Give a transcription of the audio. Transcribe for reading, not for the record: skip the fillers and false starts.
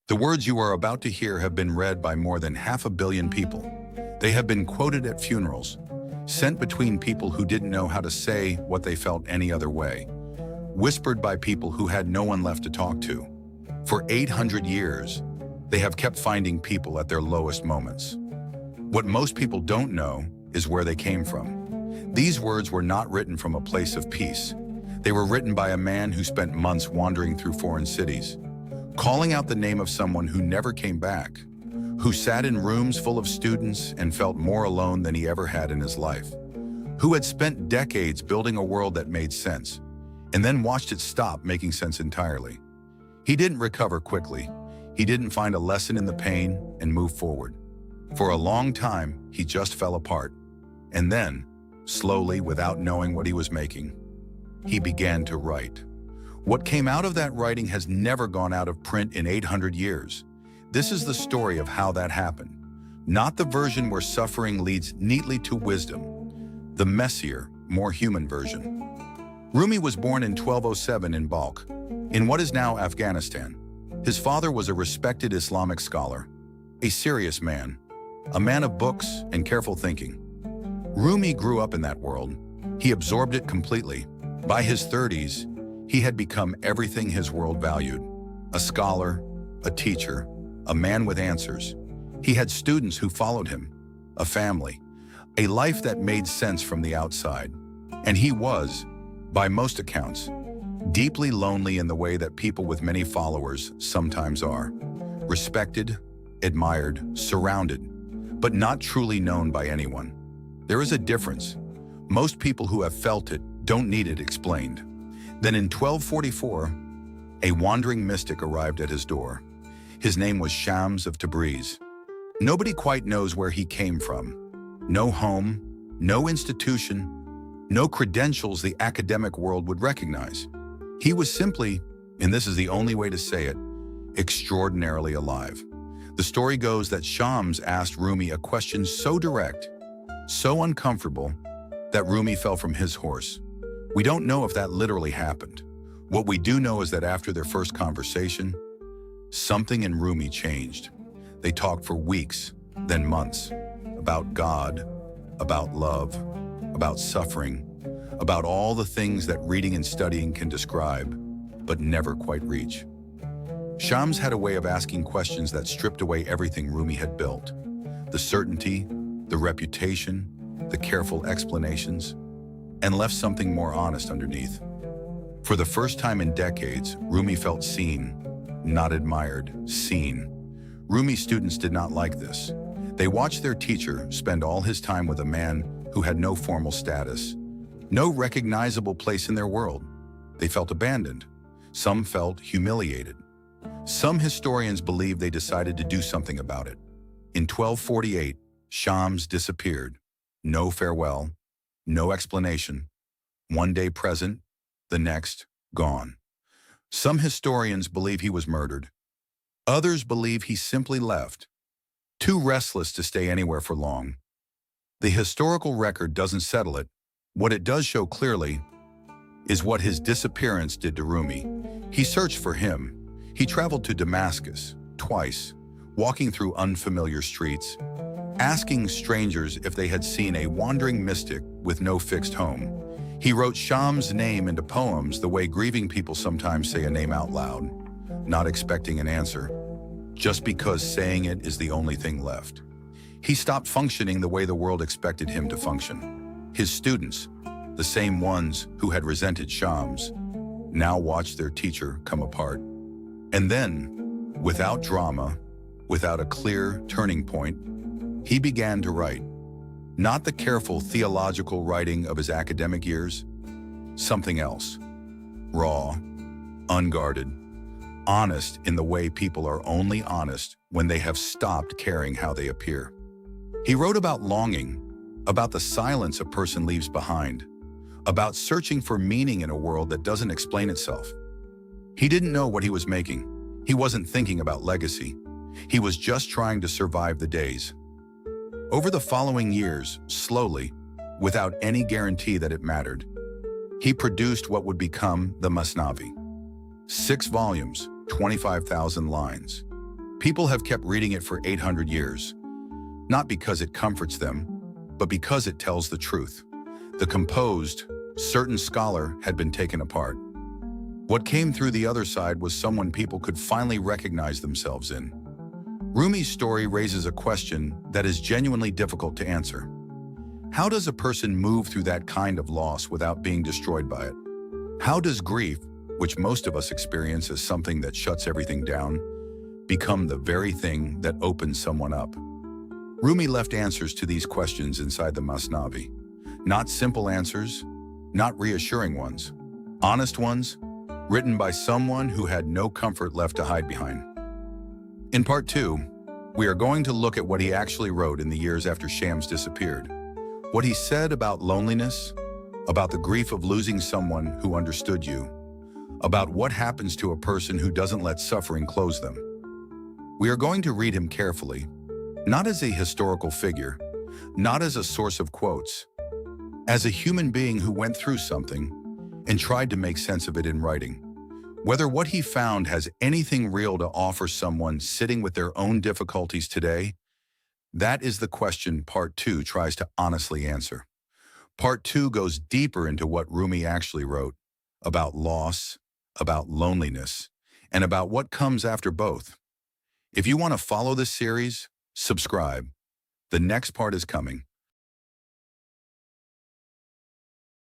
The words you are about to hear have been read by more than 500 million people. They have been quoted at funerals, sent between people who didn't know how to say what they felt any other way, whispered by people who had no one left to talk to. For 800 years, they have kept finding people at their lowest moments. What most people don't know is where they came from. These words were not written from a place of peace. They were written by a man who spent months wandering through foreign cities, calling out the name of someone who never came back, who sat in rooms full of students and felt more alone than he ever had in his life, who had spent decades building a world that made sense, and then watched it stop making sense entirely. He didn't recover quickly. He didn't find a lesson in the pain and move forward. For a long time, he just fell apart. And then, slowly, without knowing what he was making, he began to write. What came out of that writing has never gone out of print in 800 years. This is the story of how that happened. Not the version where suffering leads neatly to wisdom, the messier, more human version. Rumi was born in 1207 in Balkh, in what is now Afghanistan. His father was a respected Islamic scholar, a serious man, a man of books and careful thinking. Rumi grew up in that world. He absorbed it completely. By his 30s, he had become everything his world valued: a scholar, a teacher, a man with answers. He had students who followed him, a family, a life that made sense from the outside. And he was, by most accounts, deeply lonely in the way that people with many followers sometimes are. Respected, admired, surrounded, but not truly known by anyone. There is a difference. Most people who have felt it don't need it explained. Then in 1244, a wandering mystic arrived at his door. His name was Shams of Tabriz. Nobody quite knows where he came from. No home, no institution, no credentials the academic world would recognize. He was simply, and this is the only way to say it, extraordinarily alive. The story goes that Shams asked Rumi a question so direct, so uncomfortable, that Rumi fell from his horse. We don't know if that literally happened. What we do know is that after their first conversation, something in Rumi changed. They talked for weeks, then months, about God, about love, about suffering, about all the things that reading and studying can describe, but never quite reach. Shams had a way of asking questions that stripped away everything Rumi had built: the certainty, the reputation, the careful explanations, and left something more honest underneath. For the first time in decades, Rumi felt seen, not admired, seen. Rumi's students did not like this. They watched their teacher spend all his time with a man who had no formal status, no recognizable place in their world. They felt abandoned. Some felt humiliated. Some historians believe they decided to do something about it. In 1248, Shams disappeared. No farewell, no explanation. One day present, the next gone. Some historians believe he was murdered. Others believe he simply left, too restless to stay anywhere for long. The historical record doesn't settle it. What it does show clearly is what his disappearance did to Rumi. He searched for him. He traveled to Damascus twice, walking through unfamiliar streets, asking strangers if they had seen a wandering mystic with no fixed home. He wrote Shams' name into poems the way grieving people sometimes say a name out loud, not expecting an answer, just because saying it is the only thing left. He stopped functioning the way the world expected him to function. His students, the same ones who had resented Shams, now watched their teacher come apart. And then, without drama, without a clear turning point, he began to write. Not the careful theological writing of his academic years, something else. Raw, unguarded, honest in the way people are only honest when they have stopped caring how they appear. He wrote about longing, about the silence a person leaves behind, about searching for meaning in a world that doesn't explain itself. He didn't know what he was making. He wasn't thinking about legacy. He was just trying to survive the days. Over the following years, slowly, without any guarantee that it mattered, he produced what would become the Masnavi. 6 volumes, 25,000 lines. People have kept reading it for 800 years, not because it comforts them, but because it tells the truth. The composed, certain scholar had been taken apart. What came through the other side was someone people could finally recognize themselves in. Rumi's story raises a question that is genuinely difficult to answer. How does a person move through that kind of loss without being destroyed by it? How does grief, which most of us experience as something that shuts everything down, become the very thing that opens someone up? Rumi left answers to these questions inside the Masnavi. Not simple answers, not reassuring ones, honest ones, written by someone who had no comfort left to hide behind. In part 2, we are going to look at what he actually wrote in the years after Shams disappeared. What he said about loneliness, about the grief of losing someone who understood you, about what happens to a person who doesn't let suffering close them. We are going to read him carefully, not as a historical figure, not as a source of quotes, as a human being who went through something and tried to make sense of it in writing. Whether what he found has anything real to offer someone sitting with their own difficulties today, that is the question part 2 tries to honestly answer. Part 2 goes deeper into what Rumi actually wrote, about loss, about loneliness, and about what comes after both. If you want to follow this series, subscribe. The next part is coming.